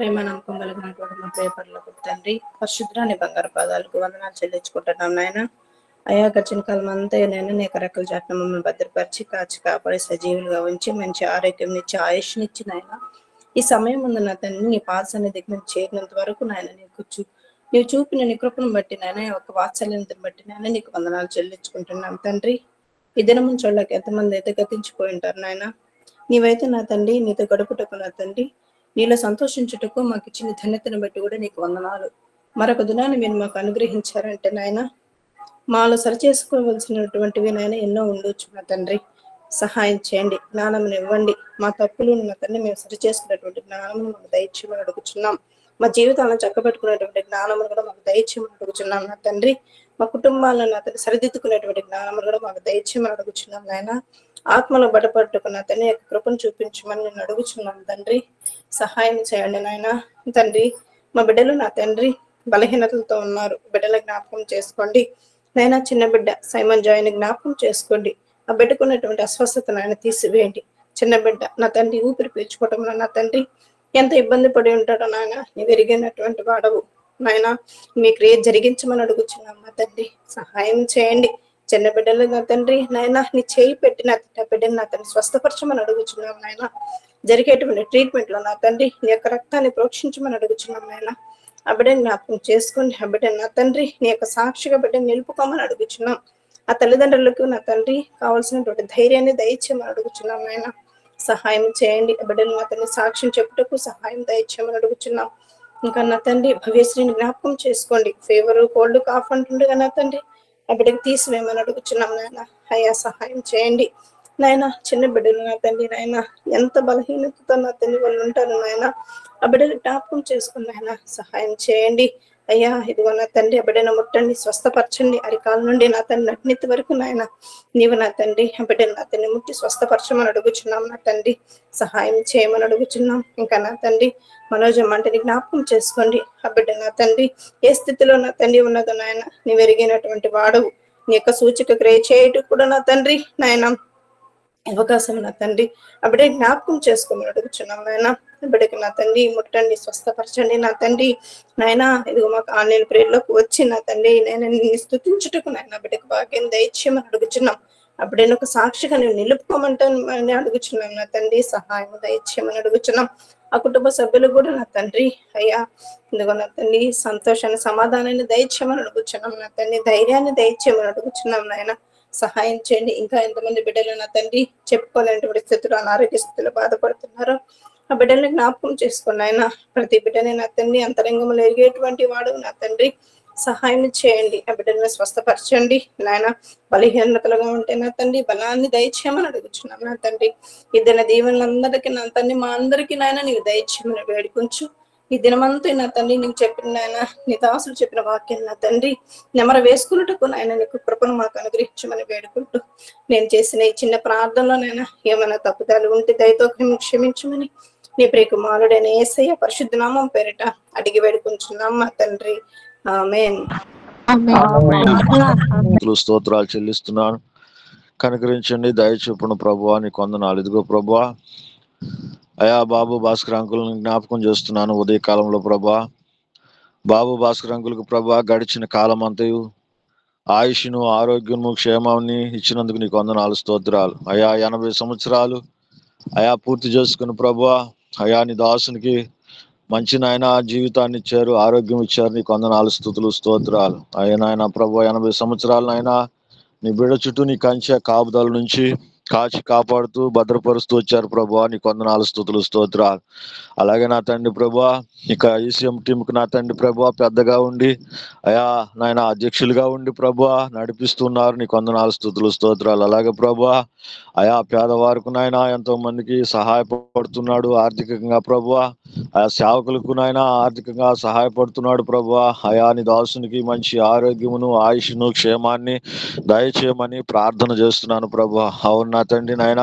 ప్రేమ నమ్మకం కలిగినటువంటి మా ప్రేపర్లకు తండ్రి, పరిశుద్ధాన్ని బంగారు పాదాలకు వందనాలు చెల్లించుకుంటున్నాం నాయన. అయా గడిచిన కాలం అంతా నేను నీ రెక్కల చాటున మమ్మల్ని భద్రపరిచి కాచి కాపాడి సజీవులుగా ఉంచి మంచి ఆరోగ్యం ఇచ్చి ఆయుష్నిచ్చి నాయన ఈ సమయం ముందు నా తండ్రి నీ పాద సన్నిధికి మేము చేరినంత వరకు నాయన నీవు చూపిన నీ కృపను బట్టి నాయన ఒక వాత్సల్యాన్ని బట్టి నాయన నీకు వందనాలు చెల్లించుకుంటున్నాం తండ్రి. ఈ దినము చూడలేక ఎంతమంది అయితే గతించిపోయి ఉంటారు నాయన. నీవైతే నా తండ్రి నీతో గడుపుటకు నా తండ్రి నీలో సంతోషించుటకు మాకు ఇచ్చిన ధన్యతను బట్టి కూడా నీకు వందనాలు. మరొక దినాన్ని మీరు మాకు అనుగ్రహించారంటే నాయన మాలో సరిచేసుకోవలసినటువంటివి నాయన ఎన్నో ఉండొచ్చు నా తండ్రి. సహాయం చేయండి, జ్ఞానం ఇవ్వండి. మా తప్పులు నా తండ్రి మేము సరిచేసుకున్నటువంటి జ్ఞానము మాకు దయచేయమని అడుగుచున్నాం. మా జీవితాలను చక్కబెట్టుకునేటువంటి జ్ఞానమును కూడా మాకు దయచేయమని అడుగుచున్నాం నా తండ్రి. మా కుటుంబాలను నా తండ్రి సరిదిద్దుకునేటువంటి జ్ఞానమును కూడా మాకు దయచేయమని అడుగుచున్నాం నాయన. ఆత్మను బడపట్టుకున్న తండ్రి యొక్క కృపను చూపించమని నేను అడుగుచున్నాం తండ్రి. సహాయం చేయండి నాయన. తండ్రి మా బిడ్డలు నా తండ్రి బలహీనతలతో ఉన్నారు, బిడ్డల జ్ఞాపకం చేసుకోండి నాయన. చిన్న బిడ్డ సైమన్ జాయిని జ్ఞాపకం చేసుకోండి. ఆ బిడ్డకున్నటువంటి అస్వస్థతను ఆయన తీసివేయండి. చిన్న బిడ్డ నా తండ్రి ఊపిరి పీల్చుకోవటంలో నా తండ్రి ఎంత ఇబ్బంది పడి ఉంటాడో నాయన నీవు ఎరిగినటువంటి వాడవు నాయన. మీ క్రియ జరిగించమని అడుగుచున్నాం నా తండ్రి. సహాయం చేయండి. చిన్న బిడ్డలు నా తండ్రి నాయన నీ చేయి పెట్టి నా బిడ్డని నా తండ్రి స్వస్థపరచమని అడుగుచున్నాం నాయన. జరిగేటువంటి ట్రీట్మెంట్ లో నా తండ్రి నీ యొక్క రక్తాన్ని ప్రోక్షించమని అడుగుచున్నాం నాయన. ఆ బిడ్డని జ్ఞాపకం చేసుకోండి. ఆ బిడ్డని నా తండ్రి నీ యొక్క సాక్షిగా బిడ్డని నిలుపుకోమని అడుగుచున్నాం. ఆ తల్లిదండ్రులకు నా తండ్రి కావాల్సినటువంటి ధైర్యాన్ని దయచేయమని అడుగుచున్నాం నాయన. సహాయం చేయండి. ఆ బిడ్డని నా తండ్రి సాక్ష్యం చెప్పుటకు సహాయం దయచేయమని అడుగుచున్నాం. ఇంకా నా తండ్రి భవ్యశ్రీని జ్ఞాపకం చేసుకోండి. ఫీవర్ కోల్డ్ కాఫ్ అంటుండగా నా తండ్రి ఆ బిడ్డకి తీసివేయమని అడుగుచున్నాం నాయన. అయ్యా సహాయం చేయండి నాయన. చిన్న బిడ్డలు నా తండ్రి నాయన ఎంత బలహీనతతో నా తండ్రి వాళ్ళు ఉంటారు నాయన. ఆ బిడ్డలు జ్ఞాపకం చేసుకుని నాయన సహాయం చేయండి. అయ్యా ఇదిగో నా తండ్రి ఆ బిడ్డను ముట్టండి, స్వస్థపరచండి. అరికాల నుండి నా తండ్రి నట్నెత్తి వరకు నాయన నీవు నా తండ్రి ఆ బిడ్డను నా తండ్రి ముట్టి స్వస్థపరచమని అడుగుచున్నాం నా తండ్రి. సహాయం చేయమని అడుగుచున్నాం. ఇంకా నా తండ్రి మనోజం అంటే జ్ఞాపకం చేసుకోండి. ఆ బిడ్డ నా తండ్రి ఏ స్థితిలో నా తండ్రి ఉన్నదో నాయన నీవు ఎరిగినటువంటి వాడవు. నీ యొక్క సూచిక క్రియ చేయటకు కూడా నా తండ్రి నాయన అవకాశం నా తండ్రి ఆ బిడ్డ జ్ఞాపకం చేసుకోమని అడుగుచున్నాం నాయన. బిడ్డకి నా తండ్రి ముట్టండి, స్వస్థపరచండి నా తండ్రి నాయన. ఇదిగో మాకు ఆన్లైన్ ప్రేయర్లోకి వచ్చి నా తండ్రి నేను నిన్ను స్తుతించుటకు నాయన బిడ్డకు భాగ్యం దయచేయమని అడుగుచున్నాం. అప్పుడైనా ఒక సాక్షిగా నేను నిలుపుకోమంటాను అడుగుచున్నాం నా తండ్రి. సహాయం దయచేయమని అడుగుచున్నాం. ఆ కుటుంబ సభ్యులు కూడా నా తండ్రి అయ్యా ఇదిగో నా తండ్రి సంతోషాన్ని సమాధానాన్ని దయచేయమని అడుగుచున్నాం నా తండ్రి. ధైర్యాన్ని దయచేయమని అడుగుచున్నాం నాయన. సహాయం చేయండి. ఇంకా ఎంతమంది బిడ్డలు నా తండ్రి చెప్పుకోలేనటువంటి స్థితిలో అనారోగ్య స్థితిలో బాధపడుతున్నారో ఆ బిడ్డల్ని జ్ఞాపకం చేసుకుని ఆయన ప్రతి బిడ్డని నా తండ్రి అంతరంగంలో ఎరిగేటువంటి వాడు నా తండ్రి. సహాయం చేయండి. ఆ బిడ్డల్ని స్వస్థపరచండి నాయన. బలహీనతలుగా ఉంటే నా తండ్రి బలాన్ని దయచేయమని అడుగుచున్నాం నా తండ్రి. ఈ దిన దీవెనలందరికీ నా తండ్రి మా అందరికీ నాయన నీవు దయచేయమని వేడుకుంటూ ఈ దినమంతా నా తండ్రి నీకు చెప్పిన నాయన నీ దాసులు చెప్పిన వాక్యం నా తండ్రి నెమర వేసుకున్నట్టుకు నాయన నీకు కృపను మాకు అనుగ్రహించమని వేడుకుంటూ నేను చేసిన ఈ చిన్న ప్రార్థనలో నాయన ఏమైనా తప్పుదాలు ఉంటే దయతో క్షమించమని నీ ప్రియకుమారుడైన యేసయ్య పరిశుద్ధ నామం పేరిట అడిగి వేడుకుంటున్నాం మా తండ్రి. ఆమేన్. స్తోత్రాలు చెల్లిస్తున్నాను. కనుకరించండి, దయచూపును ప్రభువా, నీకు వందనాలు. ఇదిగో ప్రభువా అయా బాబు భాస్కర్ అంకుల్ని జ్ఞాపకం చేస్తున్నాను ఉదయకాలంలో ప్రభా. బాబు భాస్కర్ అంకుల్కి ప్రభా గడిచిన కాలం అంతయు ఆయుష్ను, ఆరోగ్యము, క్షేమాన్ని ఇచ్చినందుకు నీకు వందనాలు, స్తోత్రాలు. అయా 80 సంవత్సరాలు అయా పూర్తి చేసుకుని ప్రభా అయా నీ దాసునికి మంచి నాయన జీవితాన్ని ఇచ్చారు, ఆరోగ్యం ఇచ్చారు. నీకు వందనాలు, స్తుతులు, స్తోత్రాలు. ఆయన ప్రభా 80 సంవత్సరాలు అయినా నీ బిడ్డ చుట్టూ నీ కంచె కాపుదల నుంచి కాచి కాపాడుతూ భద్రపరుస్తూ వచ్చారు ప్రభా. నీకు వందనాలు, స్తుతులు, స్తోత్రాలు. అలాగే నా తండ్రి ప్రభా ఇక ఈసీఎం టీంకి నా తండ్రి ప్రభా పెద్దగా ఉండి అయా నాయన అధ్యక్షులుగా ఉండి ప్రభా నడిపిస్తున్నారు. నీకు వందనాలు, స్తుతులు, స్తోత్రాలు. అలాగే ప్రభా అయా పేదవారికి నాయన ఎంతో మందికి సహాయపడుతున్నాడు ఆర్థికంగా ప్రభా. ఆయా సేవకులకు నాయన ఆర్థికంగా సహాయపడుతున్నాడు ప్రభా. అయా నీ దాసునికి మంచి ఆరోగ్యమును, ఆయుష్ను, క్షేమాన్ని దయచేయమని ప్రార్థన చేస్తున్నాను ప్రభా. అవును నా తండ్రి నాయన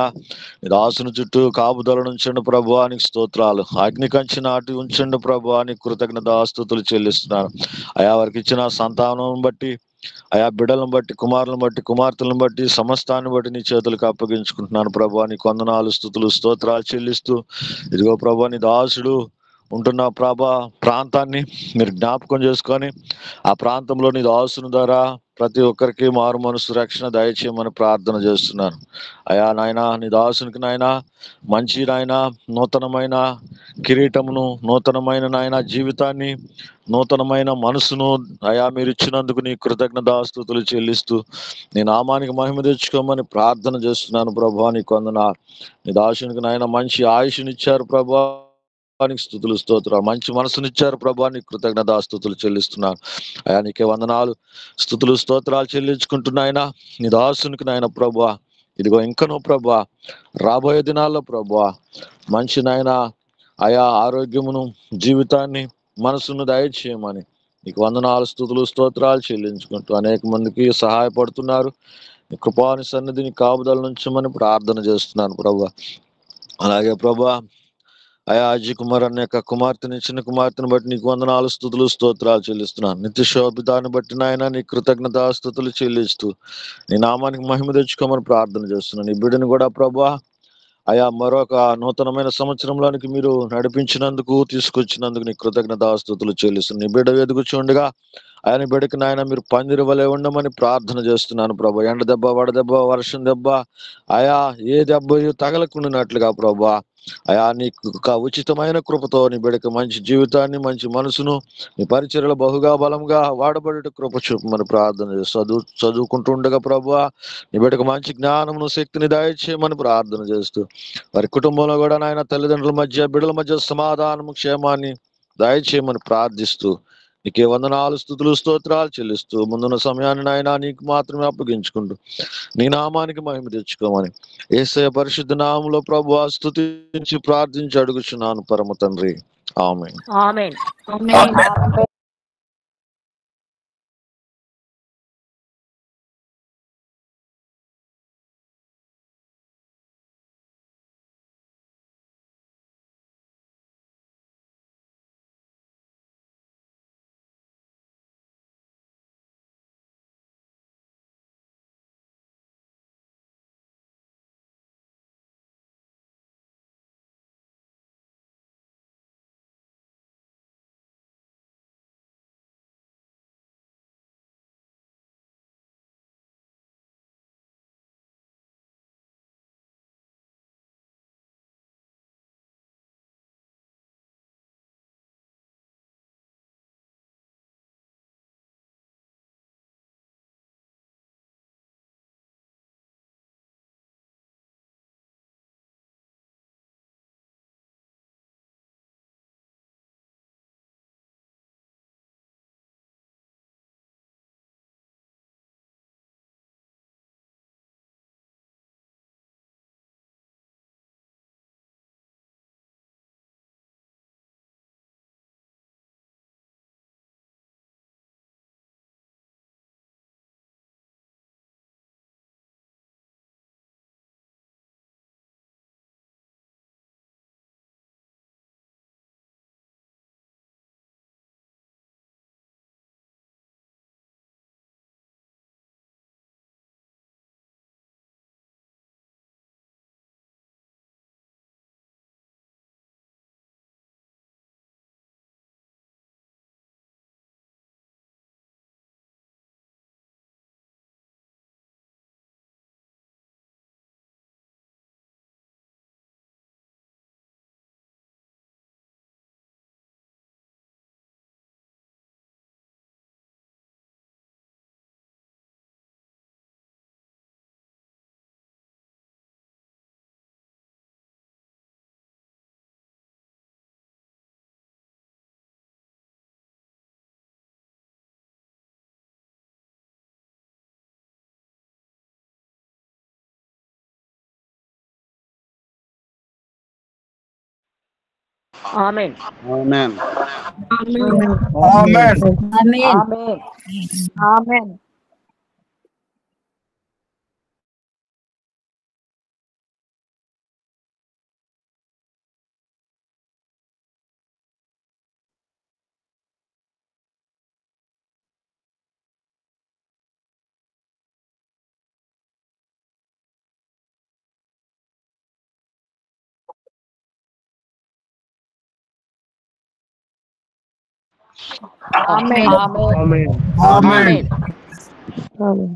నీ దాసుని చుట్టూ కాపుదలను ఉంచండి ప్రభా. నీకు స్తోత్రాలు. అగ్ని కంచి నాటి ఉంచండి ప్రభా. నీకు కృతజ్ఞతాస్తుతులు చెల్లిస్తున్నాను. అయా వారికి ఇచ్చిన సంతానం బట్టి అయా బిడ్డలను బట్టి, కుమారులను బట్టి, కుమార్తెలను బట్టి, సమస్తాన్ని బట్టి నీ చేతులకు అప్పగించుకుంటున్నాను ప్రభా. నీకు వందనాలు, స్తుతులు, స్తోత్రాలు చెల్లిస్తూ ఇదిగో ప్రభా నీ దాసుడు ఉంటున్న ప్రాంతాన్ని మీరు జ్ఞాపకం చేసుకొని ఆ ప్రాంతంలో నీ దాసుని ద్వారా ప్రతి ఒక్కరికి మారు మనసు రక్షణ దయచేయమని ప్రార్థన చేస్తున్నాను. అయా నాయన నీ దాసునికి నాయన మంచి నాయన నూతనమైన కిరీటమును, నూతనమైన నాయన జీవితాన్ని, నూతనమైన మనసును అయా మీరు ఇచ్చినందుకు నీ కృతజ్ఞతాస్తుతులు చెల్లిస్తూ నీ నామానికి మహిమ తెచ్చుకోమని ప్రార్థన చేస్తున్నాను ప్రభా. నీకు వందనాలు. నీ దాసునికి నాయన మంచి ఆయుష్నిచ్చారు ప్రభా, నీకు స్తుతులు స్తోత్రాలు. మంచి మనసునిచ్చారు ప్రభా, నీకు కృతజ్ఞతాస్తుతులు చెల్లిస్తున్నాను. అయా నీకే వందనాలు, స్తుతులు స్తోత్రాలు చెల్లించుకుంటున్నాయన నీ దాసునికి నాయన ప్రభా. ఇదిగో ఇంకనూ ప్రభా రాబోయే దినాల్లో ప్రభా మంచి నాయన ఆయా ఆరోగ్యమును, జీవితాన్ని, మనసును దయచేయమని నీకు వందనాలు, స్తుతులు స్తోత్రాలు చెల్లించుకుంటూ అనేక మందికి సహాయపడుతున్నారు. నీ కృపాని సన్నిధిని కాపుదల నుంచమని ప్రార్థన చేస్తున్నాను ప్రభా. అలాగే ప్రభా అయా అజయ్ కుమార్ అనే యొక్క కుమార్తెని, చిన్న కుమార్తెను బట్టి నీకు వందనాలు, స్తుతులు స్తోత్రాలు చెల్లిస్తున్నాను. నిత్య శోభితాన్ని బట్టి నాయన నీ కృతజ్ఞతా స్తుతులు చెల్లిస్తూ నీ నామానికి మహిమ తెచ్చుకోమని ప్రార్థన చేస్తున్నాను. ఈ బిడ్డను కూడా ప్రభా అయా మరొక నూతనమైన సంవత్సరంలోనికి మీరు నడిపించినందుకు, తీసుకొచ్చినందుకు నీ కృతజ్ఞతాస్తుతులు చెల్లిస్తున్నాను. నీ బిడ్డ ఎదుగుచుండగా ఆయన బిడ్డకి నాయన మీరు పందిరి వలె ఉండమని ప్రార్థన చేస్తున్నాను ప్రభా. ఎండ దెబ్బ, వడదెబ్బ, వర్షం దెబ్బ ఆయా ఏ దెబ్బ తగలకుండానట్లుగా ప్రభా అయా నీకు ఉచితమైన కృపతో నీ బిడ్డకి మంచి జీవితాన్ని, మంచి మనసును నీ పరిచర్యలు బహుగా బలంగా వాడబడేట కృప చూపమని ప్రార్థన చేస్తూ చదువుకుంటుండగా ప్రభా నీ బిడ్డకు మంచి జ్ఞానమును, శక్తిని దయచేయమని ప్రార్థన చేస్తూ వారి కుటుంబంలో కూడా నాయన తల్లిదండ్రుల మధ్య, బిడ్డల మధ్య సమాధానము, క్షేమాన్ని దయచేయమని ప్రార్థిస్తూ నీకే వందనాలు, స్తుతులు స్తోత్రాలు చెల్లిస్తూ ముందున్న సమయాన్ని నాయన నీకు మాత్రమే అప్పగించుకుంటూ నీ నామానికి మహిమ తెచ్చుకోమని యేసయ్య పరిశుద్ధ నామములో ప్రభువా స్తుతించి ప్రార్థించి అడుగుచున్నాను పరమ తండ్రి. ఆమేన్. ఆమేన్. ఆమేన్. ఆమేన్. ఆమేన్. ఆమేన్. ఆమేన్. ఆమేన్ ఆమేన్ ఆమేన్ ఆమేన్ ఆమేన్